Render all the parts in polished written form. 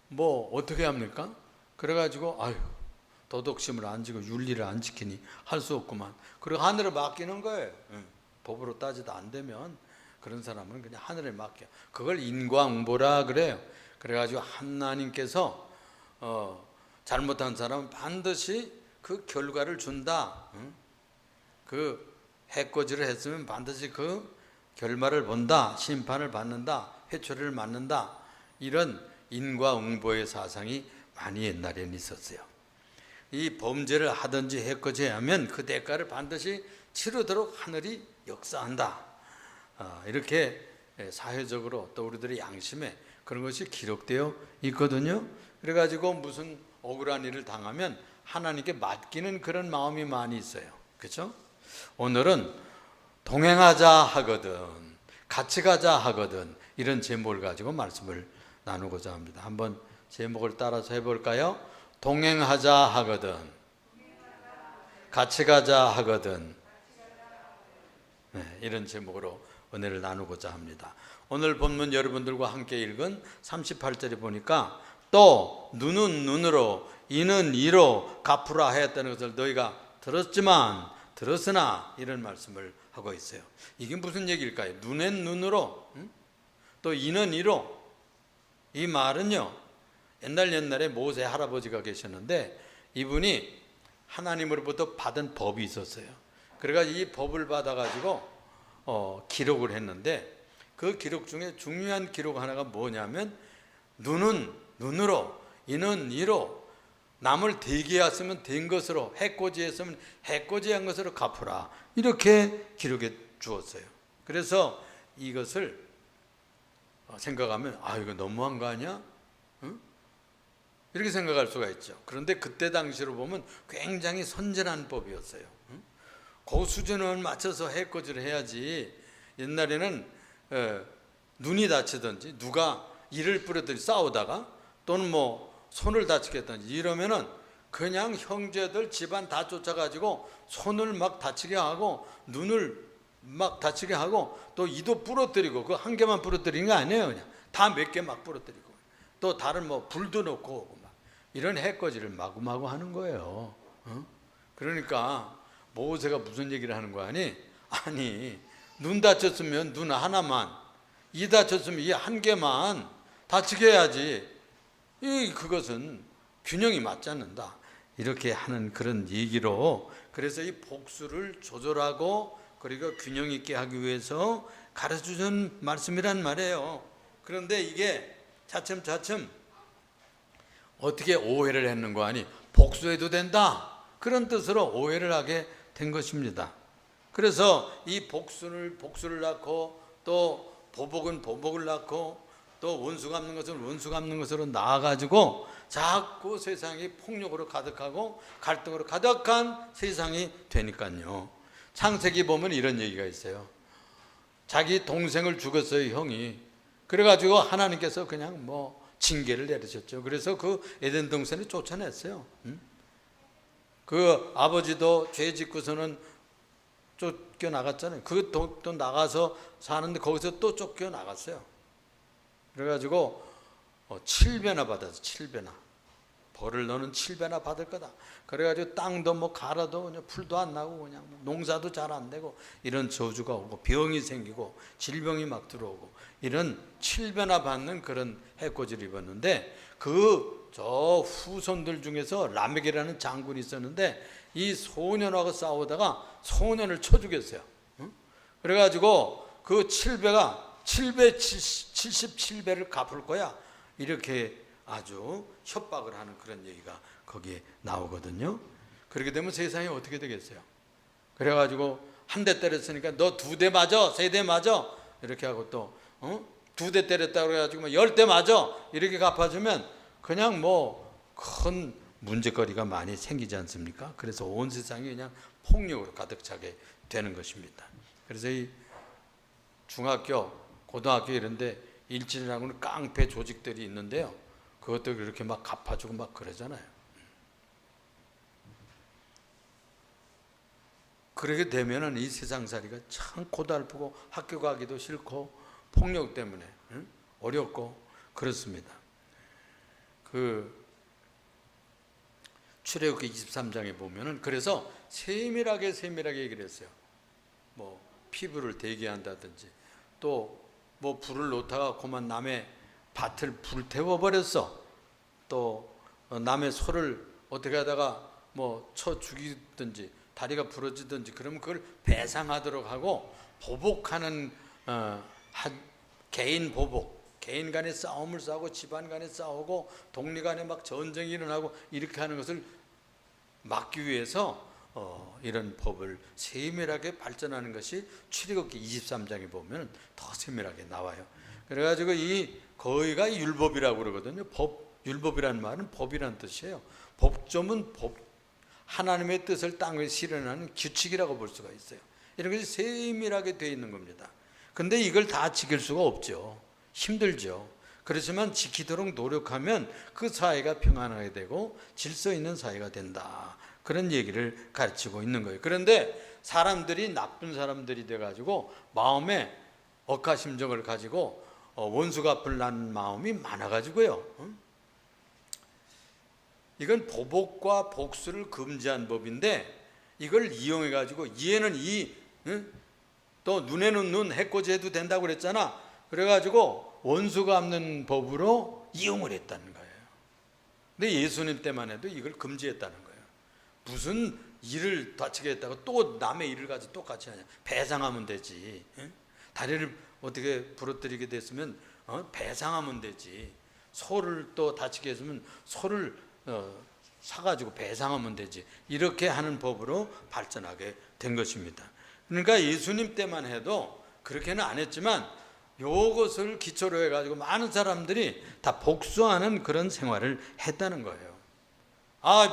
뭐 어떻게 합니까? 그래가지고 아유 도덕심을 안 지고 윤리를 안 지키니 할 수 없구만. 그리고 하늘에 맡기는 거예요. 법으로 따지도 안 되면 그런 사람은 그냥 하늘에 맡겨. 그걸 인과응보라 그래요. 그래가지고 하나님께서 잘못한 사람은 반드시 그 결과를 준다. 그 해코지를 했으면 반드시 그 결말을 본다. 심판을 받는다. 회초리를 맞는다. 이런 인과응보의 사상이 많이 옛날에는 있었어요. 이 범죄를 하든지 해코지하면 그 대가를 반드시 치르도록 하늘이 역사한다. 이렇게 사회적으로 또 우리들의 양심에 그런 것이 기록되어 있거든요. 그래가지고 무슨 억울한 일을 당하면 하나님께 맡기는 그런 마음이 많이 있어요. 그렇죠? 오늘은 동행하자 하거든, 같이 가자 하거든, 이런 제목을 가지고 말씀을 나누고자 합니다. 한번 제목을 따라서 해볼까요? 동행하자 하거든, 같이 가자 하거든. 이런 제목으로 은혜를 나누고자 합니다. 오늘 본문 여러분들과 함께 읽은 38절에 보니까 또 눈은 눈으로 이는 이로 갚으라 하였다는 것을 너희가 들었으나 이런 말씀을 하고 있어요. 이게 무슨 얘기일까요? 눈엔 눈으로, 또 이는 이로. 이 말은요, 옛날에 모세 할아버지가 계셨는데 이분이 하나님으로부터 받은 법이 있었어요. 그래가지고 이 법을 받아가지고 기록을 했는데 그 기록 중에 중요한 기록 하나가 뭐냐면 눈은 눈으로 이는 이로 남을 되게 했으면 된 것으로 해코지했으면 해코지한 것으로 갚으라, 이렇게 기록해 주었어요. 그래서 이것을 생각하면 이거 너무한 거 아니야? 이렇게 생각할 수가 있죠. 그런데 그때 당시로 보면 굉장히 선진한 법이었어요. 그 수준을 맞춰서 해코지를 해야지. 옛날에는 눈이 다치든지 누가 이를 뿌렸든지 싸우다가 또는 뭐 손을 다치겠다든지 이러면은 그냥 형제들 집안 다 쫓아가지고 손을 막 다치게 하고 눈을 막 다치게 하고 또 이도 부러뜨리고, 그 한 개만 부러뜨리는 게 아니에요. 그냥 다 몇 개 막 부러뜨리고 또 다른 뭐 불도 넣고 오고 막 이런 해코지를 마구마구 하는 거예요. 그러니까 모세가 무슨 얘기를 하는 거 아니? 아니, 눈 다쳤으면 눈 하나만, 이 다쳤으면 이 한 개만 다치게 해야지. 그것은 균형이 맞지 않는다. 이렇게 하는 그런 얘기로, 그래서 이 복수를 조절하고 그리고 균형 있게 하기 위해서 가르쳐준 말씀이란 말이에요. 그런데 이게 차츰차츰 어떻게 오해를 했는 거 아니? 복수해도 된다, 그런 뜻으로 오해를 하게 된 것입니다. 그래서 이 복수를 낳고 또 보복은 보복을 낳고 또 원수 갚는 것은 원수 갚는 것으로 나아가지고 자꾸 세상이 폭력으로 가득하고 갈등으로 가득한 세상이 되니까요. 창세기 보면 이런 얘기가 있어요. 자기 동생을 죽였어요, 형이. 그래가지고 하나님께서 그냥 뭐 징계를 내리셨죠. 그래서 그 에덴 동산을 쫓아냈어요. 그 아버지도 죄 짓고서는 쫓겨나갔잖아요. 그 또 나가서 사는데 거기서 또 쫓겨나갔어요. 그래가지고 7배나 받았어. 7배나. 벌을 너는 7배나 받을 거다. 그래가지고 땅도 뭐 갈아도 그냥 풀도 안 나고 그냥 농사도 잘 안 되고 이런 저주가 오고 병이 생기고 질병이 막 들어오고 이런 7배나 받는 그런 해코지를 입었는데, 저 후손들 중에서 라멕이라는 장군이 있었는데 이 소년하고 싸우다가 소년을 쳐 죽였어요. 그래가지고 그 77배를 갚을 거야, 이렇게 아주 협박을 하는 그런 얘기가 거기에 나오거든요. 그렇게 되면 세상이 어떻게 되겠어요? 그래가지고 한 대 때렸으니까 너 2대 맞아, 3대 맞아, 이렇게 하고 또 2대 때렸다고 그래가지고 10대 맞아, 이렇게 갚아주면 그냥 뭐 큰 문제거리가 많이 생기지 않습니까? 그래서 온 세상이 그냥 폭력으로 가득 차게 되는 것입니다. 그래서 이 중학교, 고등학교 이런데 일진이라고는 깡패 조직들이 있는데요, 그것도 그렇게 막 갚아주고 막 그러잖아요. 그렇게 되면은 이 세상살이가 참 고달프고 학교 가기도 싫고 폭력 때문에 어렵고 그렇습니다. 그 출애굽기 23장에 보면은 그래서 세밀하게 얘기를 했어요. 뭐 피부를 대게 한다든지 또 뭐 불을 놓다가 그만 남의 밭을 불태워 버렸어. 또 남의 소를 어떻게 하다가 뭐 쳐 죽이든지 다리가 부러지든지 그러면 그걸 배상하도록 하고 보복하는 개인 보복, 개인 간의 싸움을 싸우고 집안 간에 싸우고 독리 간에 막 전쟁이 일어나고 이렇게 하는 것을 막기 위해서 이런 법을 세밀하게 발전하는 것이 출애굽기 23장에 보면 더 세밀하게 나와요. 그래가지고 이 거의가 율법이라고 그러거든요. 율법이라는 말은 법이라는 뜻이에요. 법조문 법, 하나님의 뜻을 땅에 실현하는 규칙이라고 볼 수가 있어요. 이런 것이 세밀하게 되어 있는 겁니다. 근데 이걸 다 지킬 수가 없죠. 힘들죠. 그렇지만 지키도록 노력하면 그 사회가 평안하게 되고 질서 있는 사회가 된다. 그런 얘기를 가르치고 있는 거예요. 그런데 사람들이 나쁜 사람들이 돼가지고 마음에 억하심정을 가지고 원수 갚을 난 마음이 많아가지고요. 이건 보복과 복수를 금지한 법인데 이걸 이용해가지고 얘는 또 눈에는 눈, 해코지 해도 된다고 그랬잖아. 그래가지고 원수 갚는 법으로 이용을 했다는 거예요. 근데 예수님 때만 해도 이걸 금지했다는 거예요. 무슨 일을 다치게 했다고 또 남의 일을 가지고 똑같이 하냐. 배상하면 되지. 다리를 어떻게 부러뜨리게 됐으면 배상하면 되지. 소를 또 다치게 했으면 소를 사가지고 배상하면 되지. 이렇게 하는 법으로 발전하게 된 것입니다. 그러니까 예수님 때만 해도 그렇게는 안 했지만 이것을 기초로 해가지고 많은 사람들이 다 복수하는 그런 생활을 했다는 거예요.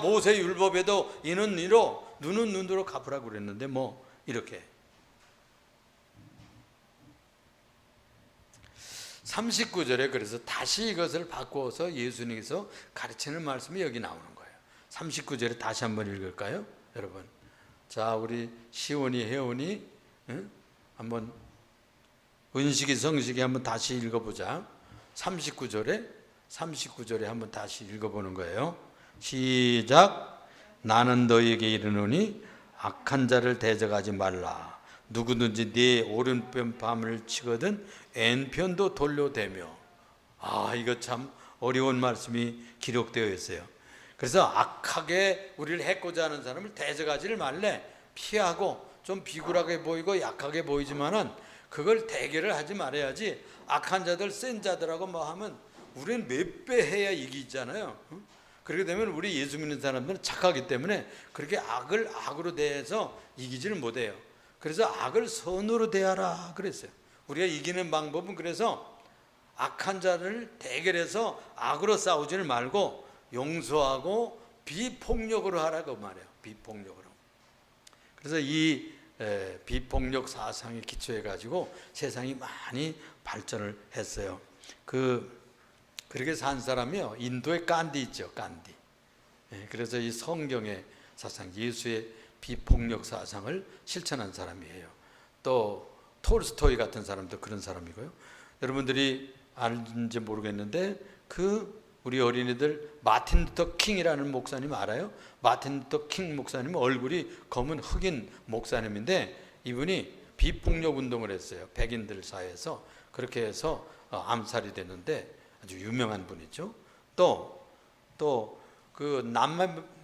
모세 율법에도 이는 이로 눈은 눈으로 갚으라고 그랬는데 뭐 이렇게 39절에 그래서 다시 이것을 바꾸어서 예수님께서 가르치는 말씀이 여기 나오는 거예요. 39절에 다시 한번 읽을까요? 여러분, 자, 우리 시온이 혜원이 한번 은식이 성식이 한번 다시 읽어보자. 39절에 한번 다시 읽어보는 거예요. 시작. 나는 너희에게 이르노니 악한 자를 대적하지 말라. 누구든지 네 오른편 밤을 치거든 왼편도 돌려대며. 이거 참 어려운 말씀이 기록되어 있어요. 그래서 악하게 우리를 해코지 하는 사람을 대적하지를 말래. 피하고 좀 비굴하게 보이고 약하게 보이지만은 그걸 대결을 하지 말아야지. 악한 자들 센 자들하고 뭐 하면 우리는 몇 배 해야 이기잖아요. 그렇게 되면 우리 예수 믿는 사람들은 착하기 때문에 그렇게 악을 악으로 대해서 이기지를 못해요. 그래서 악을 선으로 대하라 그랬어요. 우리가 이기는 방법은 그래서 악한 자를 대결해서 악으로 싸우지를 말고 용서하고 비폭력으로 하라고 말해요. 비폭력으로. 그래서 이 비폭력 사상에 기초해 가지고 세상이 많이 발전을 했어요. 그렇게 산 사람이요, 인도의 간디 있죠. 간디. 그래서 이 성경의 사상, 예수의 비폭력 사상을 실천한 사람이에요. 또 톨스토이 같은 사람도 그런 사람이고요. 여러분들이 알는지 모르겠는데 우리 어린이들 마틴 루터 킹이라는 목사님 알아요? 마틴 루터 킹 목사님은 얼굴이 검은 흑인 목사님인데 이분이 비폭력 운동을 했어요. 백인들 사이에서. 그렇게 해서 암살이 됐는데 아주 유명한 분이죠. 또 그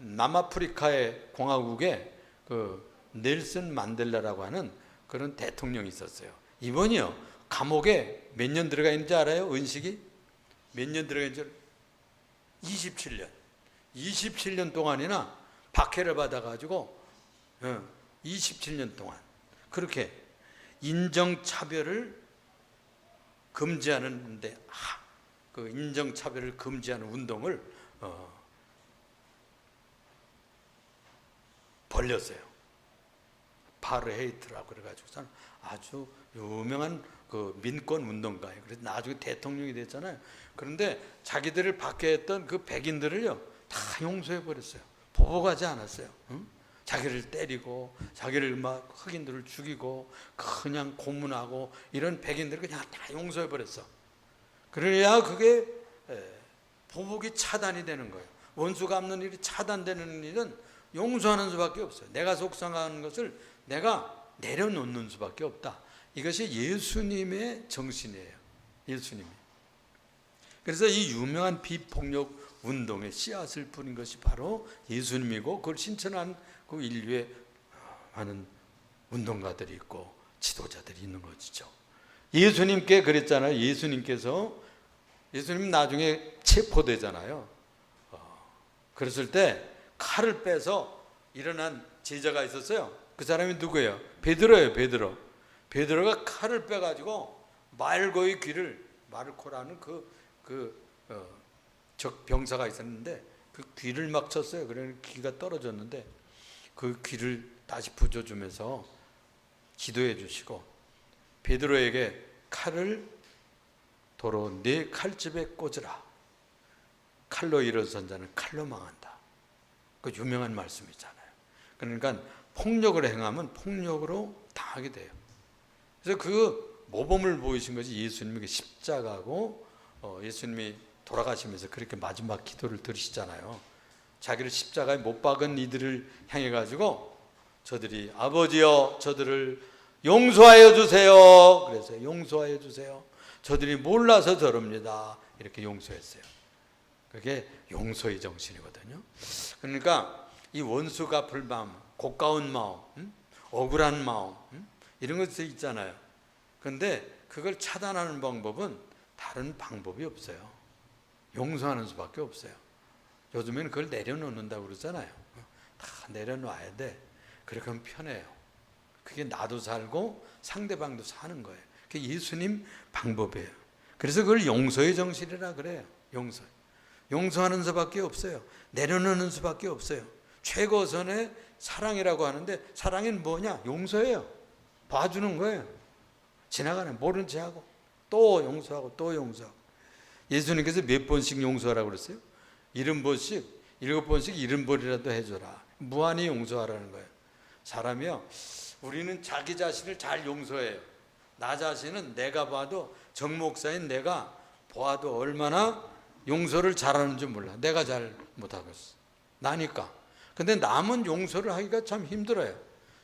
남아프리카의 공화국에 그 넬슨 만델라라고 하는 그런 대통령이 있었어요. 이번이요 감옥에 몇 년 들어가 있는지 알아요? 은식이 몇 년 들어가 있는지 27년 동안이나 박해를 받아가지고 27년 동안 그렇게 인정차별을 금지하는데 그 인정차별을 금지하는 운동을 벌렸어요. 파르헤이트라고 그래가지고 아주 유명한 그 민권 운동가예요. 그래서 나중에 대통령이 됐잖아요. 그런데 자기들을 박해했던 그 백인들을요 다 용서해 버렸어요. 보복하지 않았어요. 자기를 때리고 자기를 막 흑인들을 죽이고 그냥 고문하고 이런 백인들을 그냥 다 용서해 버렸어. 그래야 그게 보복이 차단이 되는 거예요. 원수 갚는 일이 차단되는 일은 용서하는 수밖에 없어요. 내가 속상한 것을 내가 내려놓는 수밖에 없다. 이것이 예수님의 정신이에요. 예수님이. 그래서 이 유명한 비폭력 운동의 씨앗을 뿌린 것이 바로 예수님이고, 그걸 신천한 그 인류의 많은 운동가들이 있고 지도자들이 있는 것이죠. 예수님께 그랬잖아요. 예수님 나중에 체포되잖아요. 그랬을 때 칼을 빼서 일어난 제자가 있었어요. 그 사람이 누구예요? 베드로예요. 베드로가 칼을 빼가지고 말고의 귀를, 마르코라는 적 병사가 있었는데 그 귀를 막 쳤어요. 그러니 귀가 떨어졌는데 그 귀를 다시 붙여주면서 기도해 주시고, 베드로에게 칼을 도로 네 칼집에 꽂으라. 칼로 일어선 자는 칼로 망한다. 그 유명한 말씀이잖아요. 그러니까 폭력을 행하면 폭력으로 당하게 돼요. 그래서 그 모범을 보이신 것이 예수님의 십자가고, 예수님이 돌아가시면서 그렇게 마지막 기도를 들으시잖아요. 자기를 십자가에 못 박은 이들을 향해 가지고 저들이 아버지여 저들을 용서하여 주세요. 그래서 용서하여 주세요. 저들이 몰라서 저럽니다. 이렇게 용서했어요. 그게 용서의 정신이거든요. 그러니까 이 원수 갚을 마음, 고가운 마음, 억울한 마음, 이런 것이 있잖아요. 그런데 그걸 차단하는 방법은 다른 방법이 없어요. 용서하는 수밖에 없어요. 요즘에는 그걸 내려놓는다고 그러잖아요. 다 내려놔야 돼. 그렇게 하면 편해요. 그게 나도 살고 상대방도 사는 거예요. 그게 예수님 방법이에요. 그래서 그걸 용서의 정신이라 그래요. 용서하는 수밖에 없어요. 내려놓는 수밖에 없어요. 최고선의 사랑이라고 하는데, 사랑은 뭐냐? 용서예요. 봐주는 거예요. 지나가는, 모른 체 하고 또 용서하고 또 용서하고. 예수님께서 몇 번씩 용서하라고 그랬어요? 70번씩, 7번씩 70번이라도 해줘라. 무한히 용서하라는 거예요. 사람이요, 우리는 자기 자신을 잘 용서해요. 나 자신은 내가 봐도, 정 목사인 내가 보아도 얼마나 용서를 잘하는 줄 몰라. 내가 잘 못하고 있어. 나니까. 근데 남은 용서를 하기가 참 힘들어요.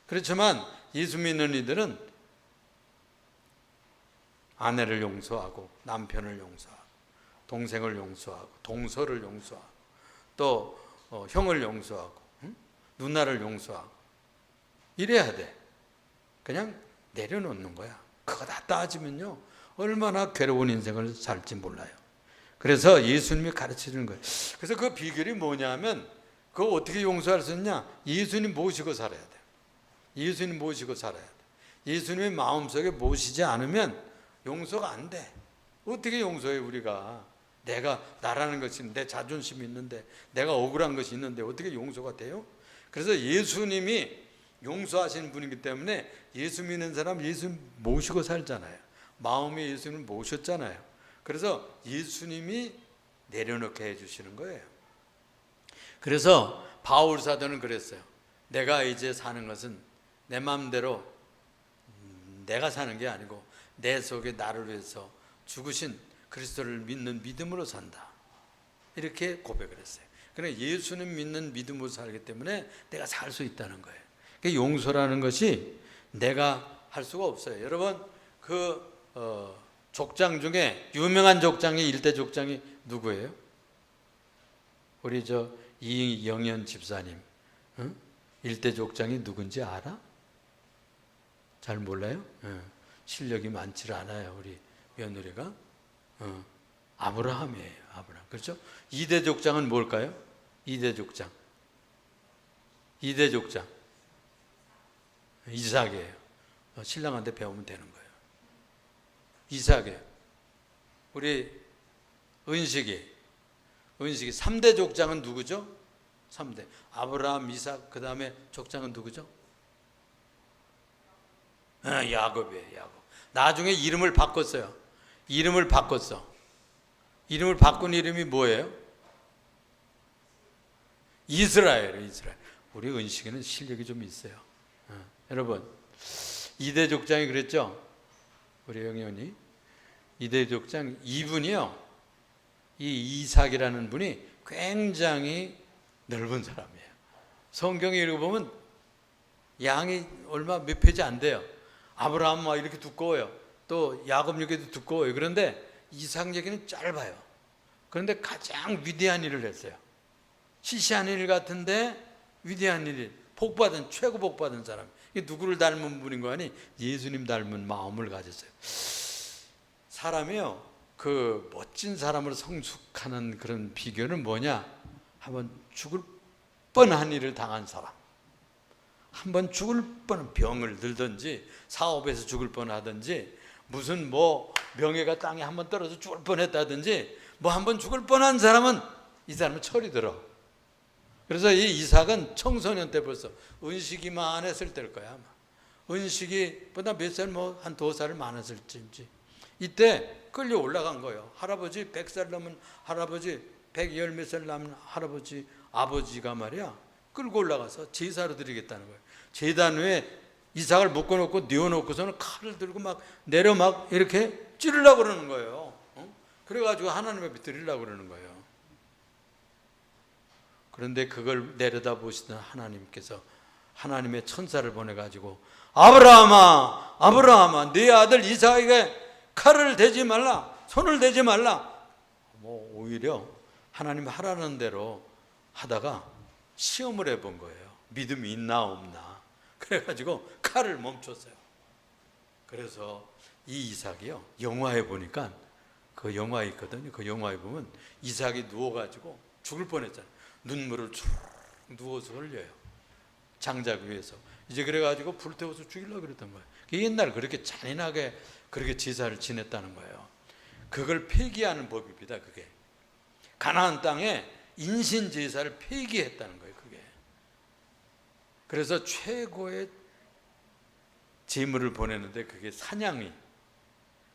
그렇지만 예수 믿는 이들은 아내를 용서하고, 남편을 용서하고, 동생을 용서하고, 동서를 용서하고, 또 형을 용서하고, 누나를 용서하고, 이래야 돼. 그냥 내려놓는 거야. 그거 다 따지면요, 얼마나 괴로운 인생을 살지 몰라요. 그래서 예수님이 가르치는 거예요. 그래서 그 비결이 뭐냐면, 그거 어떻게 용서할 수 있냐? 예수님 모시고 살아야 돼. 예수님 모시고 살아야 돼. 예수님의 마음속에 모시지 않으면 용서가 안 돼. 어떻게 용서해? 우리가 내가 나라는 것이, 내 자존심이 있는데, 내가 억울한 것이 있는데 어떻게 용서가 돼요? 그래서 예수님이 용서하시는 분이기 때문에 예수 믿는 사람 예수 모시고 살잖아요. 마음에 예수님을 모셨잖아요. 그래서 예수님이 내려놓게 해주시는 거예요. 그래서 바울 사도는 그랬어요. 내가 이제 사는 것은 내 마음대로 내가 사는 게 아니고 내 속에 나를 위해서 죽으신 그리스도를 믿는 믿음으로 산다. 이렇게 고백을 했어요. 그러니까 예수님 믿는 믿음으로 살기 때문에 내가 살 수 있다는 거예요. 그러니까 용서라는 것이 내가 할 수가 없어요. 여러분, 족장 중에 유명한 족장이, 일대 족장이 누구예요? 우리 이영현 집사님, 일대 족장이 누군지 알아? 잘 몰라요? 실력이 많지 않아요, 우리 며느리가. 아브라함이에요, 아브라함. 그렇죠? 2대 족장은 뭘까요? 2대 족장. 2대 족장. 이삭이에요. 신랑한테 배우면 되는 거예요. 이삭이에요. 우리 은식이 3대 족장은 누구죠? 3대. 아브라함, 이삭, 그 다음에 족장은 누구죠? 야곱이에요, 야곱. 나중에 이름을 바꿨어요. 이름을 바꿨어. 이름을 바꾼 이름이 뭐예요? 이스라엘이에요, 이스라엘. 우리 은식이는 실력이 좀 있어요. 여러분, 2대 족장이 그랬죠? 우리 영현이 2대 족장, 이분이요, 이 이삭이라는 분이 굉장히 넓은 사람이에요. 성경에 읽어보면 양이 얼마 몇 페이지 안 돼요. 아브라함 막 이렇게 두꺼워요. 또 야곱 얘기도 두꺼워요. 그런데 이삭 얘기는 짧아요. 그런데 가장 위대한 일을 했어요. 시시한 일 같은데 위대한 일이 복받은, 최고 복받은 사람. 이게 누구를 닮은 분인 거 아니? 예수님 닮은 마음을 가졌어요. 사람이요, 그 멋진 사람으로 성숙하는 그런 비결은 뭐냐? 한번 죽을 뻔한 일을 당한 사람, 한번 죽을 뻔한 병을 들든지 사업에서 죽을 뻔하든지 무슨 뭐 명예가 땅에 한번 떨어져 죽을 뻔했다든지 뭐 한번 죽을 뻔한 사람은 이 사람은 철이 들어. 그래서 이 이삭은 청소년 때 벌써 은식이만 했을 때일 거야 아마. 은식이보다 몇 살 뭐 한 2살 많았을지 이때 끌려 올라간 거예요. 할아버지 100살 넘은 할아버지, 110 몇 살 남은 할아버지 아버지가 말이야 끌고 올라가서 제사로 드리겠다는 거예요. 제단 위에 이삭을 묶어놓고 뉘어놓고서는 칼을 들고 막 내려 막 이렇게 찌르려고 그러는 거예요. 그래가지고 하나님 앞에 드리려고 그러는 거예요. 그런데 그걸 내려다보시던 하나님께서 하나님의 천사를 보내가지고 아브라함아, 아브라함아, 네 아들 이삭에게 칼을 대지 말라, 손을 대지 말라. 뭐 오히려 하나님 하라는 대로 하다가 시험을 해본 거예요. 믿음이 있나 없나. 그래가지고 칼을 멈췄어요. 그래서 이 이삭이요, 영화에 보니까 그 영화에 있거든요. 그 영화에 보면 이삭이 누워가지고 죽을 뻔했잖아요. 눈물을 쭉 누워서 흘려요. 장작 위에서. 이제 그래가지고 불태워서 죽이려고 그랬던 거예요. 옛날 그렇게 잔인하게 그렇게 제사를 지냈다는 거예요. 그걸 폐기하는 법입니다. 그게 가나안 땅에 인신 제사를 폐기했다는 거예요. 그게 그래서 최고의 제물을 보내는데 그게 사냥이.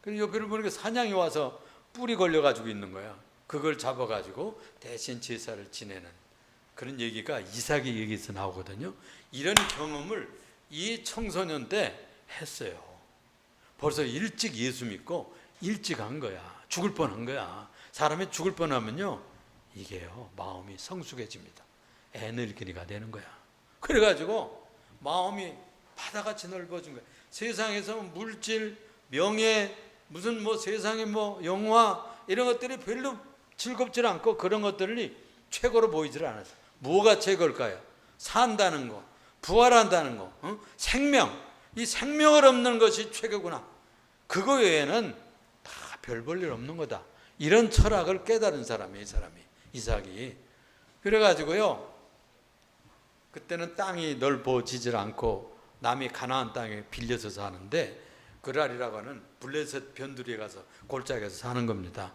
그리고 옆에를 보니까 사냥이 와서 뿔이 걸려가지고 있는 거야. 그걸 잡아가지고 대신 제사를 지내는 그런 얘기가 이삭의 얘기에서 나오거든요. 이런 경험을 이 청소년 때 했어요. 벌써 일찍 예수 믿고 일찍 한 거야. 죽을 뻔한 거야. 사람이 죽을 뻔하면요, 이게요, 마음이 성숙해집니다. 에너지가 되는 거야. 그래가지고 마음이 바다같이 넓어진 거야. 세상에서 물질, 명예, 무슨 뭐 세상에 뭐 영화 이런 것들이 별로 즐겁지 않고 그런 것들이 최고로 보이질 않았어. 뭐가 최고일까요? 산다는 거, 부활한다는 거, 생명. 이 생명을 얻는 것이 최고구나. 그거 외에는 다 별 볼 일 없는 거다. 이런 철학을 깨달은 사람이에요, 이 사람이, 이삭이. 그래가지고요, 그때는 땅이 넓어지질 않고 남이 가나안 땅에 빌려서 사는데 그랄이라고 하는 블레셋 변두리에 가서 골짜기에서 사는 겁니다.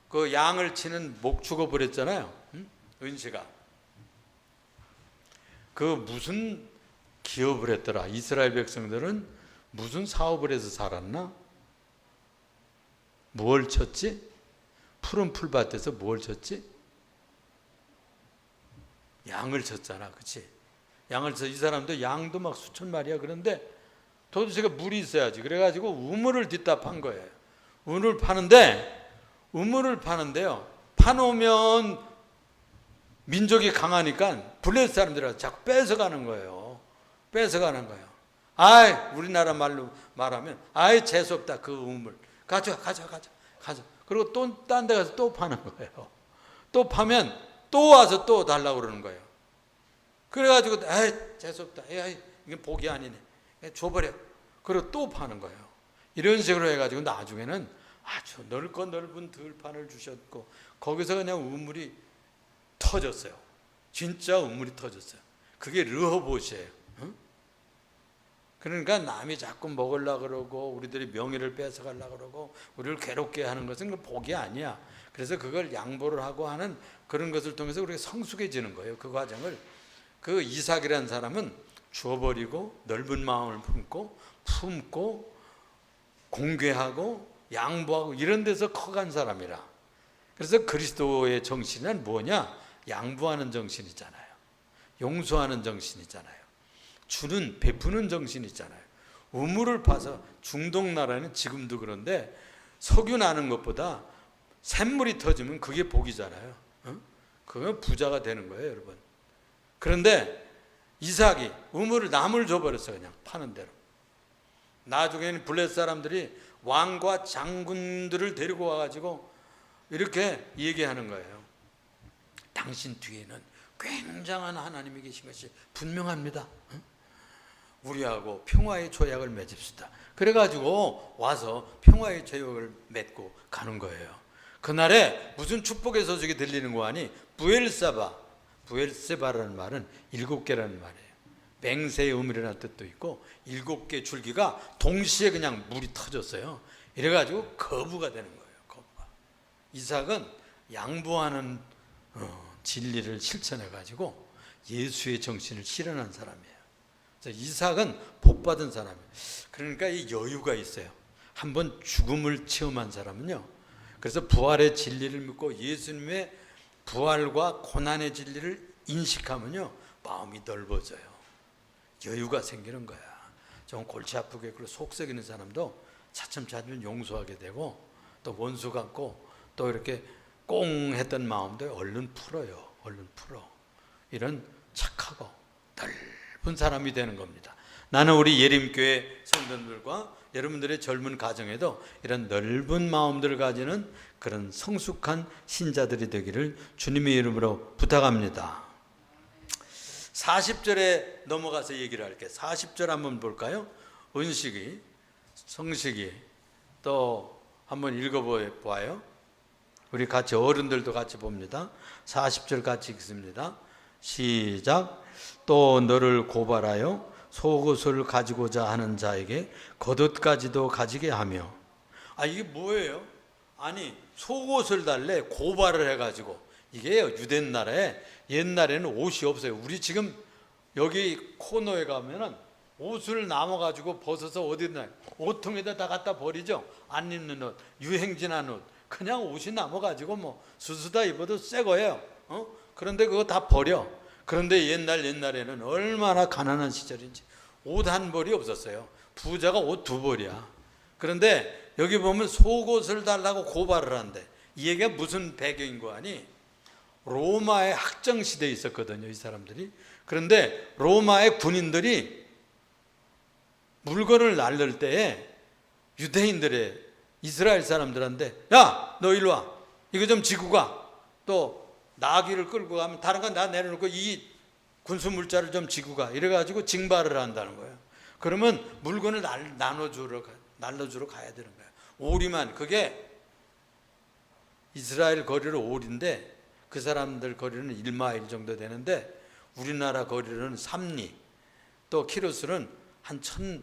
그 양을 치는 목 죽어버렸잖아요. 은시가. 그 무슨 기업을 했더라. 이스라엘 백성들은 무슨 사업을 해서 살았나? 뭘 쳤지? 푸른 풀밭에서 뭘 쳤지? 양을 쳤잖아. 그치? 양을 쳐. 이 사람도 양도 막 수천 마리야. 그런데 도대체가 물이 있어야지. 그래가지고 우물을 뒷다 판 거예요. 우물을 파는데요. 파놓으면 민족이 강하니까 블레셋 사람들이 자꾸 뺏어가는 거예요. 뺏어가는 거예요. 아이, 우리나라 말로 말하면 아이, 재수없다. 그 우물. 가져. 그리고 또 딴 데 가서 또 파는 거예요. 또 파면 또 와서 또 달라고 그러는 거예요. 그래가지고 아이, 재수없다. 에이, 이게 복이 아니네. 줘버려. 그리고 또 파는 거예요. 이런 식으로 해가지고 나중에는 아주 넓고 넓은 들판을 주셨고 거기서 그냥 우물이 터졌어요. 진짜 우물이 터졌어요. 그게 르호봇이에요. 그러니까 남이 자꾸 먹으려고 그러고 우리들이 명예를 뺏어가려고 그러고 우리를 괴롭게 하는 것은 그 복이 아니야. 그래서 그걸 양보를 하고 하는 그런 것을 통해서 우리가 성숙해지는 거예요. 그 과정을. 그 이삭이라는 사람은 주어버리고 넓은 마음을 품고 공개하고 양보하고 이런 데서 커간 사람이라. 그래서 그리스도의 정신은 뭐냐? 양보하는 정신이잖아요. 용서하는 정신이잖아요. 주는, 베푸는 정신이잖아요. 우물을 파서 중동 나라는 지금도 그런데 석유 나는 것보다 샘물이 터지면 그게 복이잖아요. 그건 부자가 되는 거예요, 여러분. 그런데 이삭이 우물을 나무를 줘버렸어요. 그냥 파는 대로. 나중에는 블레셋 사람들이 왕과 장군들을 데리고 와가지고 이렇게 얘기하는 거예요. 당신 뒤에는 굉장한 하나님이 계신 것이 분명합니다. 우리하고 평화의 조약을 맺읍시다. 그래가지고 와서 평화의 조약을 맺고 가는 거예요. 그날에 무슨 축복의 소식이 들리는 거 아니? 부엘세바라는 말은 7개라는 말이에요. 맹세의 의미라는 뜻도 있고 7개 줄기가 동시에 그냥 물이 터졌어요. 이래가지고 거부가 되는 거예요. 거부가. 이삭은 양보하는 진리를 실천해가지고 예수의 정신을 실현한 사람이에요. 이삭은 복받은 사람이에요. 그러니까 이 여유가 있어요. 한번 죽음을 체험한 사람은요, 그래서 부활의 진리를 믿고 예수님의 부활과 고난의 진리를 인식하면요, 마음이 넓어져요. 여유가 생기는 거야. 좀 골치 아프게 속 썩이는 사람도 차츰차츰 용서하게 되고, 또 원수 같고 또 이렇게 꽁 했던 마음도 얼른 풀어요. 얼른 풀어. 이런 착하고 넓은 사람이 되는 겁니다. 나는 우리 예림교회 성도들과 여러분들의 젊은 가정에도 이런 넓은 마음들을 가지는 그런 성숙한 신자들이 되기를 주님의 이름으로 부탁합니다. 40절에 넘어가서 얘기를 할게요. 40절 한번 볼까요? 은식이, 성식이 또 한번 읽어봐요. 우리 같이, 어른들도 같이 봅니다. 40절 같이 읽습니다. 시작. 또 너를 고발하여 속옷을 가지고자 하는 자에게 겉옷까지도 가지게 하며. 이게 뭐예요? 아니, 속옷을 달래 고발을 해가지고. 이게 유대 나라에 옛날에는 옷이 없어요. 우리 지금 여기 코너에 가면은 옷을 남아가지고 벗어서 어디나 옷통에다 다 갖다 버리죠. 안 입는 옷, 유행진한 옷, 그냥 옷이 남아가지고 뭐 수수다 입어도 새 거예요. 그런데 그거 다 버려. 그런데 옛날에는 얼마나 가난한 시절인지 옷 한 벌이 없었어요. 부자가 옷 2벌이야. 그런데 여기 보면 속옷을 달라고 고발을 한대. 이 얘기가 무슨 배경인 거 아니? 로마의 학정시대에 있었거든요, 이 사람들이. 그런데 로마의 군인들이 물건을 나를 때에 유대인들의, 이스라엘 사람들한테, 야, 너 일로 와. 이거 좀 지고 가. 또 나귀를 끌고 가면 다른 건 다 내려놓고 이 군수물자를 좀 지고 가. 이래가지고 징발을 한다는 거예요. 그러면 물건을 날려주러 가야 되는 거예요. 오리만, 그게 이스라엘 거리로 오리인데 그 사람들 거리는 1마일 정도 되는데 우리나라 거리는 3리, 또 키로수는 한 1000m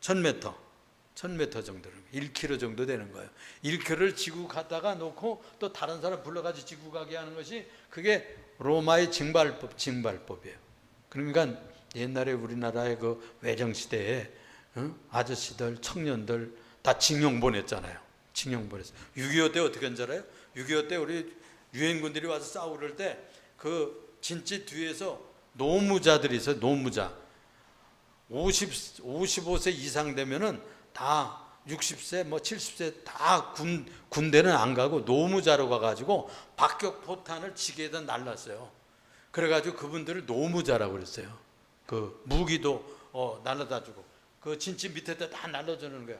정도, 1km 정도 되는 거예요. 1km를 지고 갔다가 놓고 또 다른 사람 불러가지고 지고 가게 하는 것이, 그게 로마의 징발법이에요. 그러니까 옛날에 우리나라의 그 외정시대에 아저씨들, 청년들 다 징용 보냈잖아요. 징용 보냈어요. 6.25 때 어떻게 한지 알아요? 6.25 때 우리 유엔군들이 와서 싸우를 때 그 진지 뒤에서 노무자들이 있어요. 노무자. 55세 이상 되면은 다 60세, 70세 다 군대는 안 가고 노무자로 가가지고 박격포탄을 지게에다 날랐어요. 그래가지고 그분들을 노무자라고 그랬어요. 그 무기도 날라다 주고 그 진지 밑에다 다 날라주는 거야.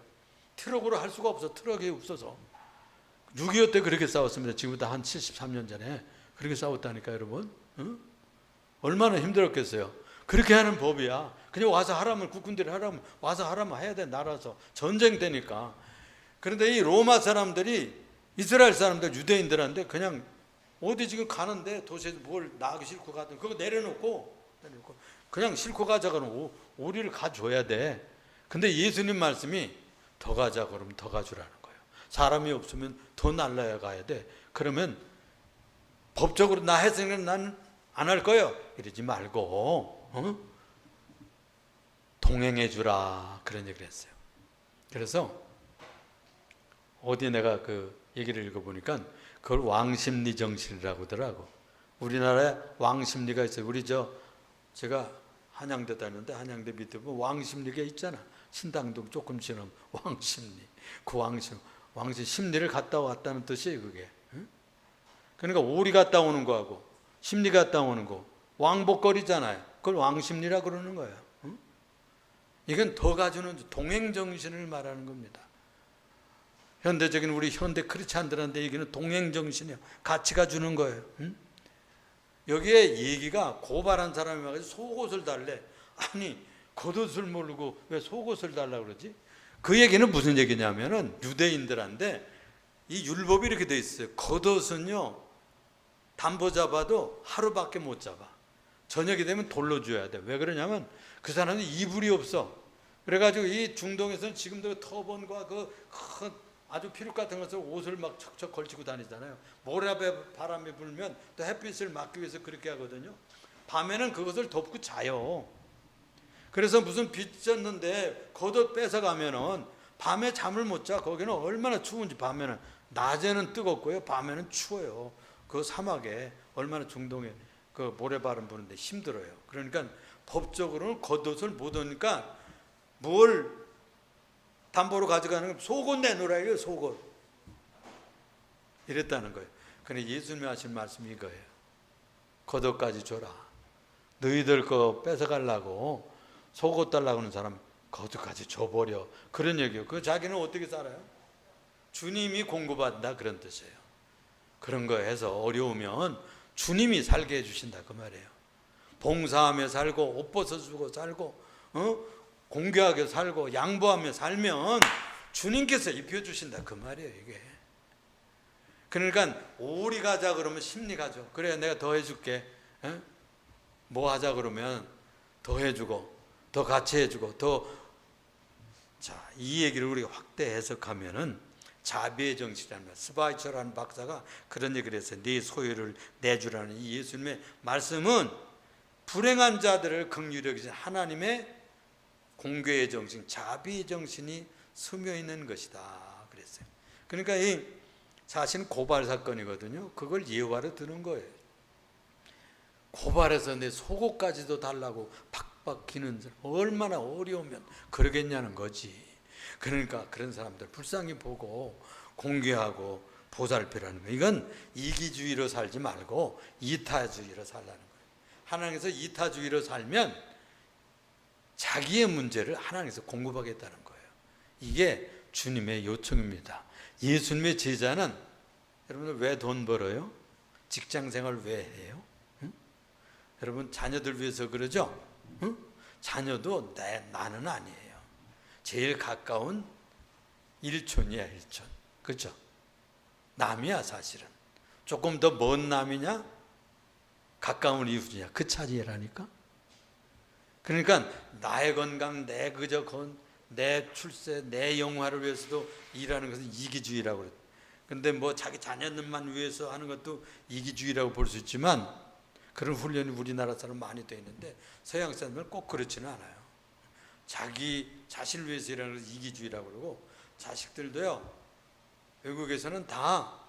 트럭으로 할 수가 없어. 트럭이 없어서. 6.25 때 그렇게 싸웠습니다. 지금부터 한 73년 전에 그렇게 싸웠다니까, 여러분. 얼마나 힘들었겠어요. 그렇게 하는 법이야. 그냥 와서 하라면, 국군들이 하라면 와서 하라면 해야 돼. 나라서 전쟁 때니까. 그런데 이 로마 사람들이 이스라엘 사람들, 유대인들한테 그냥 어디 지금 가는데 도시에서 뭘 나가기 싫고 가든 그거 내려놓고 그냥 싫고 가자 그러면 오리를 가줘야 돼. 근데 예수님 말씀이 더 가자 그러면 더 가주라는 거예요. 사람이 없으면 더 날라야 가야 돼. 그러면 법적으로 나 했으니까 난 안 할 거예요. 이러지 말고 동행해 주라, 그런 얘기를 했어요. 그래서 어디 내가 그 얘기를 읽어보니까 그걸 왕심리 정신이라고 하더라고. 우리나라에 왕심리가 있어요. 제가 한양대 다녔는데 한양대 밑에 보면 왕심리가 있잖아. 신당동 조금 지나면 왕심리. 그 왕심 왕신 심리를 갔다 왔다는 뜻이에요, 그게. 그러니까 오리 갔다 오는 거하고 심리 갔다 오는 거 왕복거리잖아요. 그걸 왕심리라 그러는 거예요. 이건 더 가주는 동행정신을 말하는 겁니다. 현대적인 우리 현대 크리스찬들한테 얘기는 동행정신이에요. 같이 가주는 거예요. 여기에 얘기가 고발한 사람이 와가지고 속옷을 달래. 아니 겉옷을 모르고 왜 속옷을 달라 그러지? 그 얘기는 무슨 얘기냐면은 유대인들한테 이 율법이 이렇게 돼 있어요. 겉옷은요 담보 잡아도 하루밖에 못 잡아. 저녁이 되면 돌로 줘야 돼. 왜 그러냐면 그 사람은 이불이 없어. 그래가지고 이 중동에서는 지금도 터번과 그 큰 아주 피룩 같은 것을 옷을 막 척척 걸치고 다니잖아요. 모래배 바람이 불면 또 햇빛을 막기 위해서 그렇게 하거든요. 밤에는 그것을 덮고 자요. 그래서 무슨 빚졌는데 겉옷 뺏어가면은 밤에 잠을 못 자. 거기는 얼마나 추운지 밤에는. 낮에는 뜨겁고요. 밤에는 추워요. 그 사막에 얼마나 중동에 그 모래바람 부는데 힘들어요. 그러니까 법적으로는 겉옷을 못 오니까 뭘 담보로 가져가는 건 속옷 내놓으라 이거예요. 속옷. 이랬다는 거예요. 그런데 예수님이 하신 말씀이 이거예요. 겉옷까지 줘라. 너희들 거 뺏어가려고 속옷 달라고 하는 사람 겉옷까지 줘버려. 그런 얘기예요. 그 자기는 어떻게 살아요? 주님이 공급한다 그런 뜻이에요. 그런 거 해서 어려우면 주님이 살게 해주신다 그 말이에요. 봉사하며 살고 옷 벗어주고 살고 공교하게 살고 양보하며 살면 주님께서 입혀주신다 그 말이에요. 이게 그러니까 오리 가자 그러면 심리 가죠. 그래 내가 더 해줄게. 뭐 하자 그러면 더 해주고 더 같이 해주고 더. 자, 이 얘기를 우리가 확대 해석하면은 자비의 정신이라는 말, 스바이처라는 박사가 그런 얘기를 했어요. 네 소유를 내주라는 이 예수님의 말씀은 불행한 자들을 긍휼히 여기신 하나님의 공교의 정신, 자비의 정신이 스며 있는 것이다 그랬어요. 그러니까 이 사실 고발 사건이거든요. 그걸 예화로 드는 거예요. 고발해서 내 속옷까지도 달라고 팍팍 기는 사람 얼마나 어려우면 그러겠냐는 거지. 그러니까 그런 사람들 불쌍히 보고 공개하고 보살피라는 거예요. 이건 이기주의로 살지 말고 이타주의로 살라는 거예요. 하나님께서 이타주의로 살면 자기의 문제를 하나님께서 공급하겠다는 거예요. 이게 주님의 요청입니다. 예수님의 제자는 여러분들 왜 돈 벌어요? 직장생활 왜 해요? 여러분 자녀들 위해서 그러죠? 자녀도 나는 아니에요. 제일 가까운 일촌이야 일촌. 그렇죠? 남이야 사실은. 조금 더 먼 남이냐 가까운 이웃이냐 그 차이라니까. 그러니까 나의 건강, 내 출세, 내 영화를 위해서도 일하는 것은 이기주의라고 그래요. 근데 뭐 자기 자녀들만 위해서 하는 것도 이기주의라고 볼 수 있지만 그런 훈련이 우리나라 사람 많이 돼 있는데 서양 사람들은 꼭 그렇지는 않아요. 자기 자신을 위해서 일하는 것을 이기주의라고 그러고 자식들도요. 외국에서는 다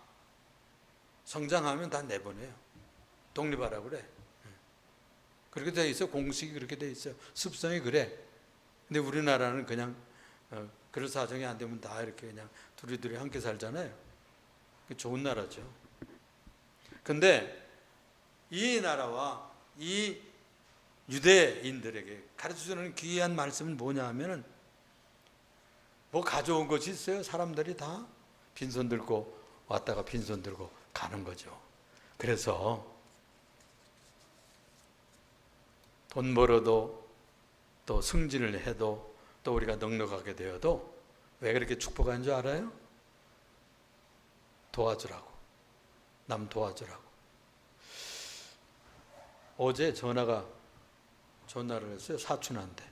성장하면 다 내보내요. 독립하라고 그래. 그렇게 돼 있어. 공식이 그렇게 돼 있어요. 습성이 그래. 근데 우리나라는 그냥 그런 사정이 안 되면 다 이렇게 그냥 둘이 함께 살잖아요. 좋은 나라죠. 근데 이 나라와 이 유대인들에게 가르쳐주는 귀한 말씀은 뭐냐 하면은 뭐 가져온 것이 있어요. 사람들이 다 빈손 들고 왔다가 빈손 들고 가는 거죠. 그래서 돈 벌어도 또 승진을 해도 또 우리가 넉넉하게 되어도 왜 그렇게 축복한 줄 알아요? 도와주라고. 남 도와주라고. 어제 전화를 했어요. 사촌한테.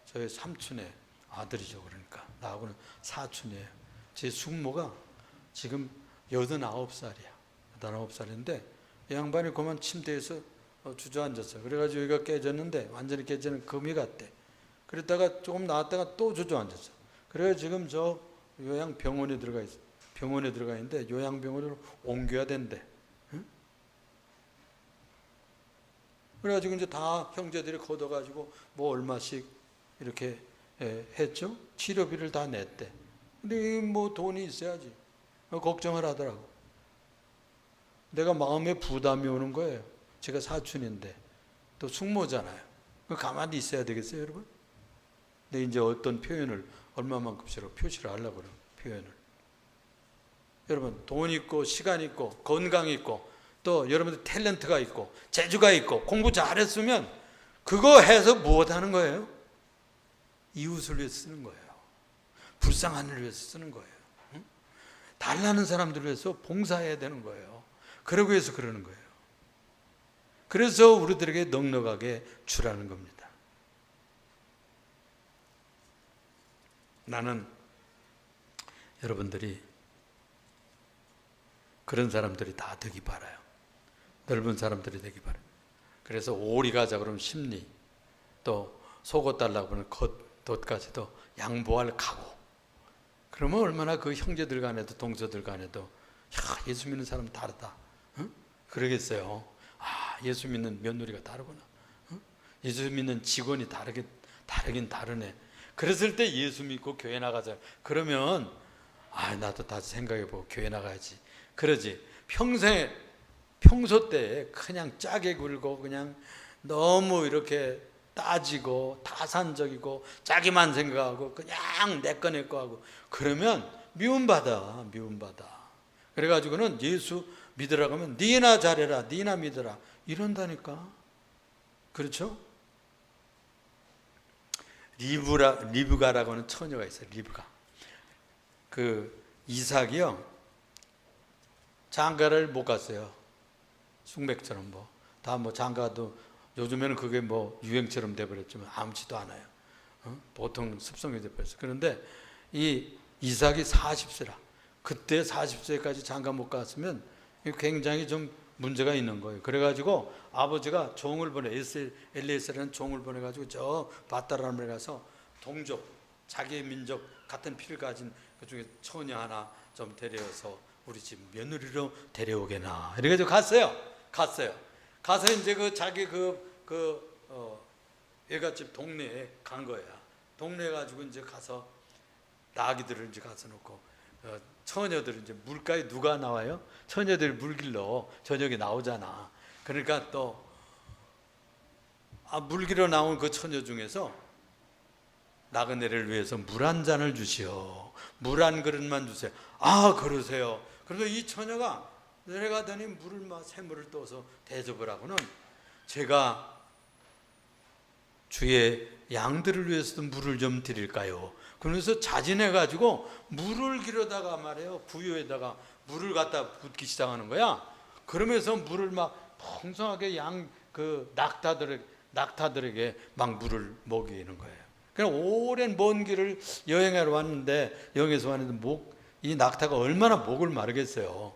저희 삼촌의 아들이죠. 그러니까 나하고는 사촌이에요. 제 숙모가 지금 89살이야. 89살인데 이 양반이 그만 침대에서 주저앉았어요. 그래가지고 여기가 깨졌는데 완전히 깨지는 금이 갔대. 그랬다가 조금 나왔다가 또 주저앉았어. 그래서 지금 저 요양병원에 들어가 있어. 병원에 들어가 있는데 요양병원으로 옮겨야 된대. 응? 그래가지고 이제 다 형제들이 걷어가지고 뭐 얼마씩 이렇게 했죠. 치료비를 다 냈대. 근데 뭐 돈이 있어야지. 걱정을 하더라고. 내가 마음에 부담이 오는 거예요. 제가 사촌인데 또 숙모잖아요. 가만히 있어야 되겠어요, 여러분? 근데 이제 어떤 표현을 얼마만큼씩 표시를 하려고 그래요. 표현을. 여러분, 돈 있고 시간 있고 건강 있고 또 여러분들 탤런트가 있고 재주가 있고 공부 잘했으면 그거 해서 무엇 하는 거예요? 이웃을 위해서 쓰는 거예요. 불쌍한 이를 위해서 쓰는 거예요. 응? 달라는 사람들을 위해서 봉사해야 되는 거예요. 그러기 위해서 그러는 거예요. 그래서 우리들에게 넉넉하게 주라는 겁니다. 나는 여러분들이 그런 사람들이 다 되기 바라요. 넓은 사람들이 되기 바라요. 그래서 오리 가자 그러면 심리, 또 속옷 달라고 그러면 덧까지도 양보할 각오. 그러면 얼마나 그 형제들 간에도 동서들 간에도 야, 예수 믿는 사람 다르다. 응? 그러겠어요. 아, 예수 믿는 며느리가 다르구나. 응? 예수 믿는 직원이 다르긴 다르네. 그랬을 때 예수 믿고 교회 나가자. 그러면 아, 나도 다시 생각해보고 교회 나가야지. 그러지. 평소 때 그냥 짜게 굴고 그냥 너무 이렇게 따지고 타산적이고 자기만 생각하고 그냥 내 거 하고 그러면 미움받아. 그래가지고는 예수 믿으라고 하면 니나 잘해라, 니나 믿어라 이런다니까. 그렇죠? 리브가라고 하는 처녀가 있어요. 리브가. 그 이삭이요, 장가를 못 갔어요. 숙맥처럼 다 장가도 요즘에는 그게 유행처럼 돼버렸지만 아무지도 않아요. 보통 습성이 돼버렸어요. 그런데 이 이삭이 40세라. 그때 40세까지 장가 못 갔으면 굉장히 좀 문제가 있는 거예요. 그래가지고 아버지가 종을 엘리에셀이라는 종을 보내가지고 저 바다람에 가서 동족, 자기 민족 같은 피를 가진 그 중에 처녀 하나 좀 데려와서 우리 집 며느리로 데려오게나. 이래가지고 갔어요. 가서 이제 자기 애갓집 동네에 간 거야. 동네에 가지고 이제 가서 나귀들을 이제 가서 놓고 처녀들 이제 물가에 누가 나와요? 처녀들이 물길로 저녁에 나오잖아. 그러니까 또 물길로 나온 그 처녀 중에서 나그네를 위해서 물 한 잔을 주시오. 물 한 그릇만 주세요. 아, 그러세요. 그래서 이 처녀가 내려가더니 새물을 떠서 대접을 하고는 제가 주의 양들을 위해서도 물을 좀 드릴까요? 그러면서 자진해가지고 물을 기르다가 말이에요. 부유에다가 물을 갖다 붓기 시작하는 거야. 그러면서 물을 풍성하게 낙타들에게 막 물을 먹이는 거예요. 그냥 오랜 먼 길을 여행하러 왔는데, 여행에서 왔는데 이 낙타가 얼마나 목을 마르겠어요.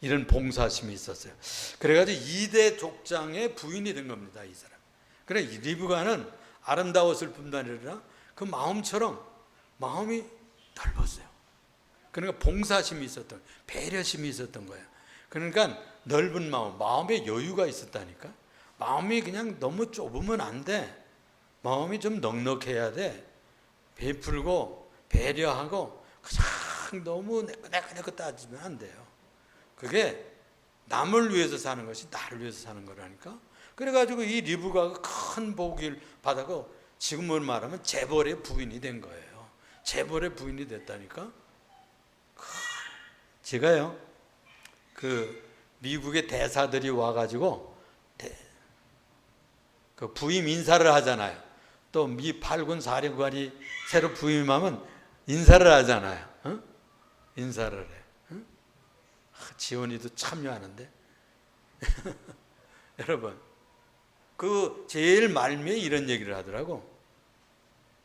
이런 봉사심이 있었어요. 그래가지고 2대 족장의 부인이 된 겁니다, 이 사람. 그래, 리브가는 아름다웠을 뿐만 아니라 그 마음처럼 마음이 넓었어요. 그러니까 봉사심이 있었던, 배려심이 있었던 거예요. 그러니까 넓은 마음에 여유가 있었다니까. 마음이 그냥 너무 좁으면 안 돼. 마음이 좀 넉넉해야 돼. 베풀고 배려하고 그냥 너무 내거 따지면 안 돼요. 그게 남을 위해서 사는 것이 나를 위해서 사는 거라니까. 그래가지고 이 리브가가 큰 복을 받았고 지금을 말하면 재벌의 부인이 된 거예요. 재벌의 부인이 됐다니까. 제가요, 미국의 대사들이 와가지고 그 부임 인사를 하잖아요. 또 미 8군 사령관이 새로 부임하면 인사를 하잖아요. 인사를 해. 지원이도 참여하는데 여러분, 그 제일 말미에 이런 얘기를 하더라고.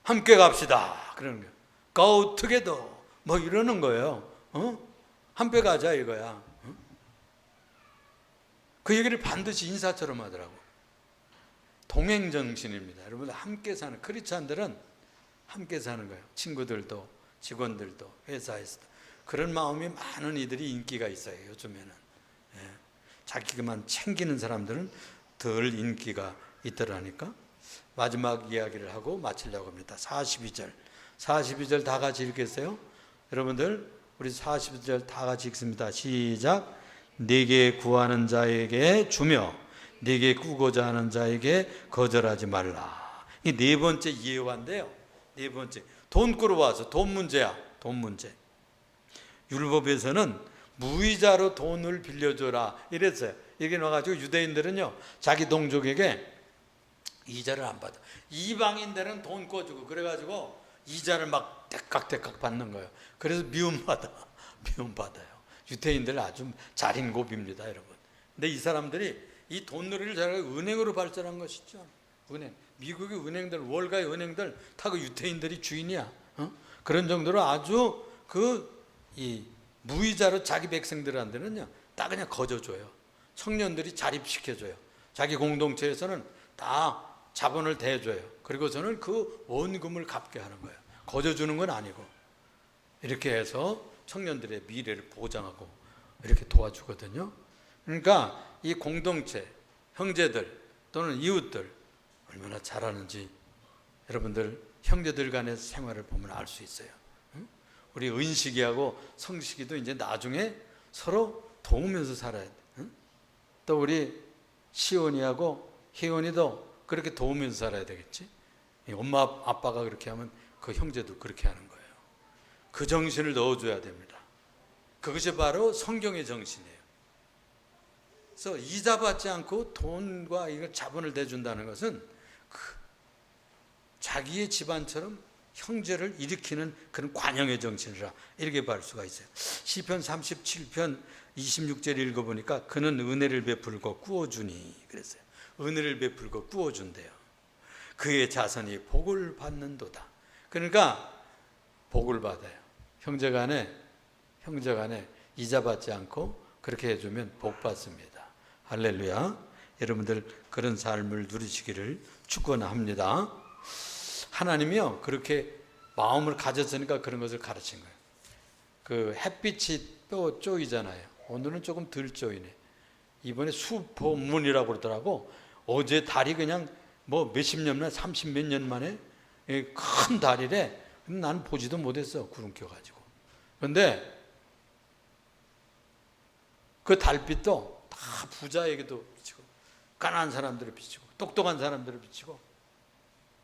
함께 갑시다 그러는 거예요. Go together 이러는 거예요. 함께 가자 이거야. 그 얘기를 반드시 인사처럼 하더라고. 동행정신입니다. 여러분, 함께 사는, 크리스찬들은 함께 사는 거예요. 친구들도 직원들도 회사에서도. 그런 마음이 많은 이들이 인기가 있어요, 요즘에는. 자기만 챙기는 사람들은 덜 인기가 있더라니까. 마지막 이야기를 하고 마치려고 합니다. 42절 42절 다 같이 읽겠어요? 여러분들 우리 42절 다 같이 읽습니다. 시작. 네게 구하는 자에게 주며 네게 꾸고자 하는 자에게 거절하지 말라. 이 네 번째 예화인데요. 네 번째 돈 꾸러와서 돈 문제야. 돈 문제. 율법에서는 무이자로 돈을 빌려줘라 이랬어요. 이게 나와가지고 유대인들은요 자기 동족에게 이자를 안 받아. 이방인들은 돈 꿔주고 그래가지고 이자를 막 대깍대깍 받는 거예요. 그래서 미움받아요. 유대인들 아주 자린고비입니다, 여러분. 근데 이 사람들이 이 돈놀이를 잘하고 은행으로 발전한 것이죠. 은행. 미국의 은행들, 월가의 은행들 다 그 유대인들이 주인이야. 그런 정도로 아주 이 무이자로 자기 백성들한테는요 다 그냥 거저줘요. 청년들이 자립시켜줘요. 자기 공동체에서는 다 자본을 대줘요. 그리고서는 그 원금을 갚게 하는 거예요. 거저주는 건 아니고 이렇게 해서 청년들의 미래를 보장하고 이렇게 도와주거든요. 그러니까 이 공동체, 형제들 또는 이웃들 얼마나 잘하는지 여러분들 형제들 간의 생활을 보면 알 수 있어요. 우리 은식이하고 성식이도 이제 나중에 서로 도우면서 살아야 돼. 또 우리 시온이하고 희온이도 그렇게 도우면서 살아야 되겠지. 엄마 아빠가 그렇게 하면 그 형제도 그렇게 하는 거예요. 그 정신을 넣어줘야 됩니다. 그것이 바로 성경의 정신이에요. 그래서 이자 받지 않고 돈과 이거 자본을 대준다는 것은 자기의 집안처럼 형제를 일으키는 그런 관용의 정신이라 이렇게 볼 수가 있어요. 시편 37편 26절 읽어보니까 그는 은혜를 베풀고 꾸어주니 그랬어요. 은혜를 베풀고 꾸어준대요. 그의 자손이 복을 받는도다. 그러니까 복을 받아요. 형제간에 이자 받지 않고 그렇게 해주면 복 받습니다. 할렐루야. 여러분들 그런 삶을 누리시기를 축원합니다. 하나님이요 그렇게 마음을 가졌으니까 그런 것을 가르친 거예요. 그 햇빛이 또 쪼이잖아요. 오늘은 조금 덜 쪼이네. 이번에 수포문이라고 그러더라고. 어제 달이 그냥 뭐 몇십 년 만에 30몇 년 만에 큰 달이래. 난 보지도 못했어. 구름 껴가지고. 그런데 그 달빛도 다 부자에게도 비치고 가난한 사람들을 비치고 똑똑한 사람들을 비치고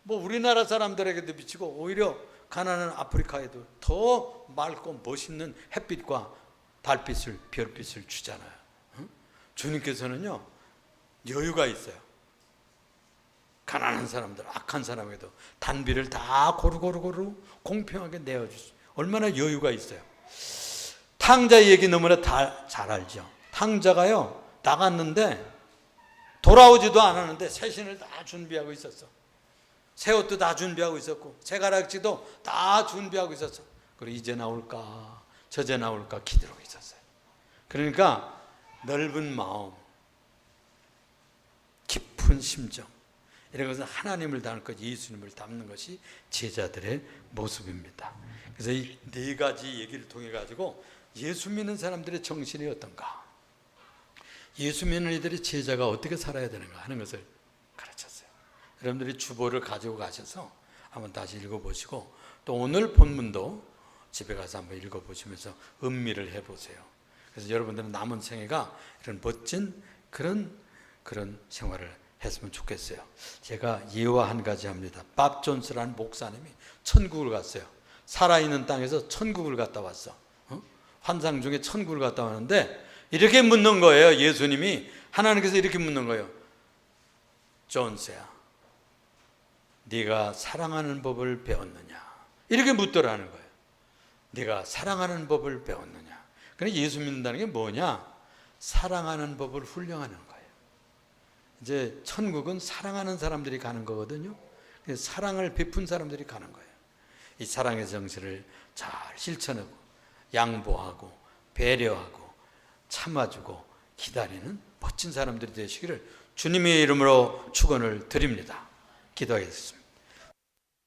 뭐 우리나라 사람들에게도 비치고 오히려 가난한 아프리카에도 더 맑고 멋있는 햇빛과 달빛을 별빛을 주잖아요. 주님께서는요 여유가 있어요. 가난한 사람들, 악한 사람에도 단비를 다 고루고루 공평하게 내어주시죠. 얼마나 여유가 있어요. 탕자 얘기 너무나 다 잘 알죠. 탕자가요 나갔는데 돌아오지도 않았는데 새신을 다 준비하고 있었어. 새 옷도 다 준비하고 있었고 새가락지도 다 준비하고 있었어. 그리고 이제 나올까 저제 나올까 기다리고 있었어요. 그러니까 넓은 마음, 깊은 심정 이런 것은 하나님을 닮는 것, 예수님을 닮는 것이 제자들의 모습입니다. 그래서 이 네 가지 얘기를 통해 가지고 예수 믿는 사람들의 정신이 어떤가, 예수 믿는 이들의 제자가 어떻게 살아야 되는가 하는 것을 가르쳤어요. 여러분들이 주보를 가지고 가셔서 한번 다시 읽어보시고 또 오늘 본문도 집에 가서 한번 읽어보시면서 음미를 해보세요. 그래서 여러분들은 남은 생애가 이런 멋진 그런 생활을 했으면 좋겠어요. 제가 예화 한 가지 합니다. 밥 존스라는 목사님이 천국을 갔어요. 살아있는 땅에서 천국을 갔다 왔어. 환상 중에 천국을 갔다 왔는데 이렇게 묻는 거예요. 예수님이 하나님께서 이렇게 묻는 거예요. 존스야, 네가 사랑하는 법을 배웠느냐? 이렇게 묻더라는 거예요. 네가 사랑하는 법을 배웠느냐? 그러니까 예수 믿는다는 게 뭐냐? 사랑하는 법을 훈련하는 거예요. 이제 천국은 사랑하는 사람들이 가는 거거든요. 사랑을 베푼 사람들이 가는 거예요. 이 사랑의 정신을 잘 실천하고 양보하고 배려하고 참아주고 기다리는 멋진 사람들이 되시기를 주님의 이름으로 축원을 드립니다. 기도하겠습니다.